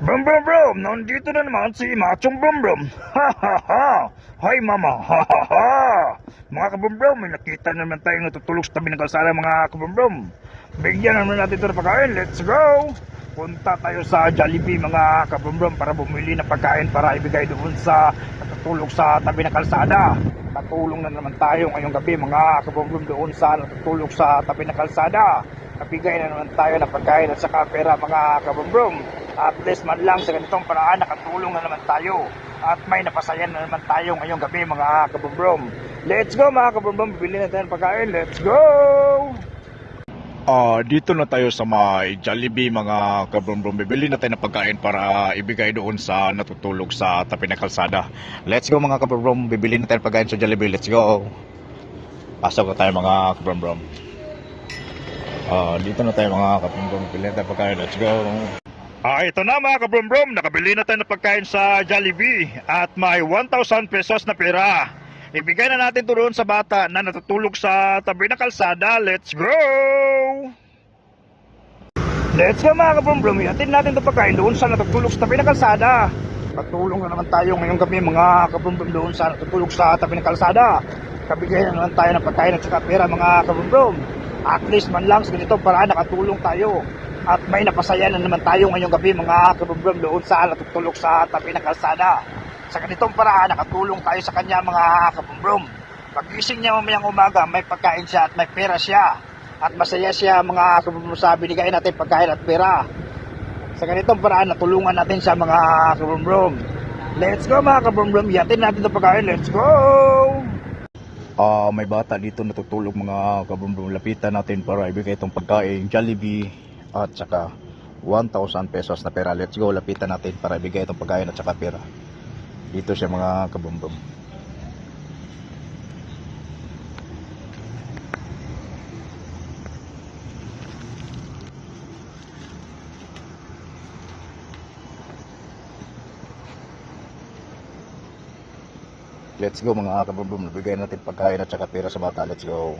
Brum brum brum, nandito na naman si Machong Brum Brum. Ha ha ha! Hi mama, ha ha ha! Mga kabrum brum, may nakita na naman tayong natutulog sa tabi ng kalsada mga kabrum brum. Bigyan naman natin ito ng pagkain, let's go! Punta tayo sa Jollibee mga kabrum brum para bumili ng pagkain para ibigay doon sa natutulog sa tabi ng kalsada. Natulong na naman tayo ngayong gabi mga kabrum brum doon sa natutulog sa tabi ng kalsada. Nabigay na naman tayo ng pagkain at saka pera mga kabrum brum. At least man lang sa ganitong paraan nakatulong na naman tayo at may napasayan na naman tayo ngayong gabi mga kabumbrom. Let's go mga kabumbrom, bibili na tayo ng pagkain, let's go! Dito na tayo sa may Jollibee mga kabrumbrum. Bibili na tayo ng pagkain para ibigay doon sa natutulog sa tabi ng kalsada. Let's go mga kabrumbrum, bibili na tayo ng pagkain sa Jollibee, let's go! Pasok na tayo mga kabrumbrum. Dito na tayo mga kabrumbrum, bibili na tayo ng pagkain, let's go! Ito na mga kabrum-brum, nakabili na tayo ng pagkain sa Jollibee at may 1,000 pesos na pera. Ibigay na natin ito doon sa bata na natutulog sa tabi ng kalsada. Let's go! Let's go mga kabrum-brum, ihatid natin itong pagkain doon sa natutulog sa tabi ng kalsada. Patulong na naman tayo ngayong gabi mga kabrum-brum doon sa natutulog sa tabi ng kalsada. Kabigay na naman tayo ng pagkain at saka pera mga kabrum-brum. At least man lang sa ganitong paraan nakatulong tayo. At may napasaya na naman tayo ngayong gabi mga kabrum-brum doon sa natutulog sa tabi ng kalsada. Sa ganitong paraan nakatulong tayo sa kanya mga kabrum-brum. Pagising niya mamayang umaga may pagkain siya at may pera siya. At masaya siya mga kabrum-brum sa binigay natin pagkain at pera. Sa ganitong paraan natulungan natin siya mga kabrum-brum. Let's go mga kabrum-brum, yatin natin itong pagkain, let's go! May bata dito natutulog mga kabrumbrum. Lapitan natin para ibigay itong pagkain, Jollibee at saka 1,000 pesos na pera. Let's go, lapitan natin para ibigay itong pagkain at saka pera. Dito siya mga kabrumbrum. Let's go mga kabrumbrum, nabigay natin pagkain at saka pera sa bata. Let's go.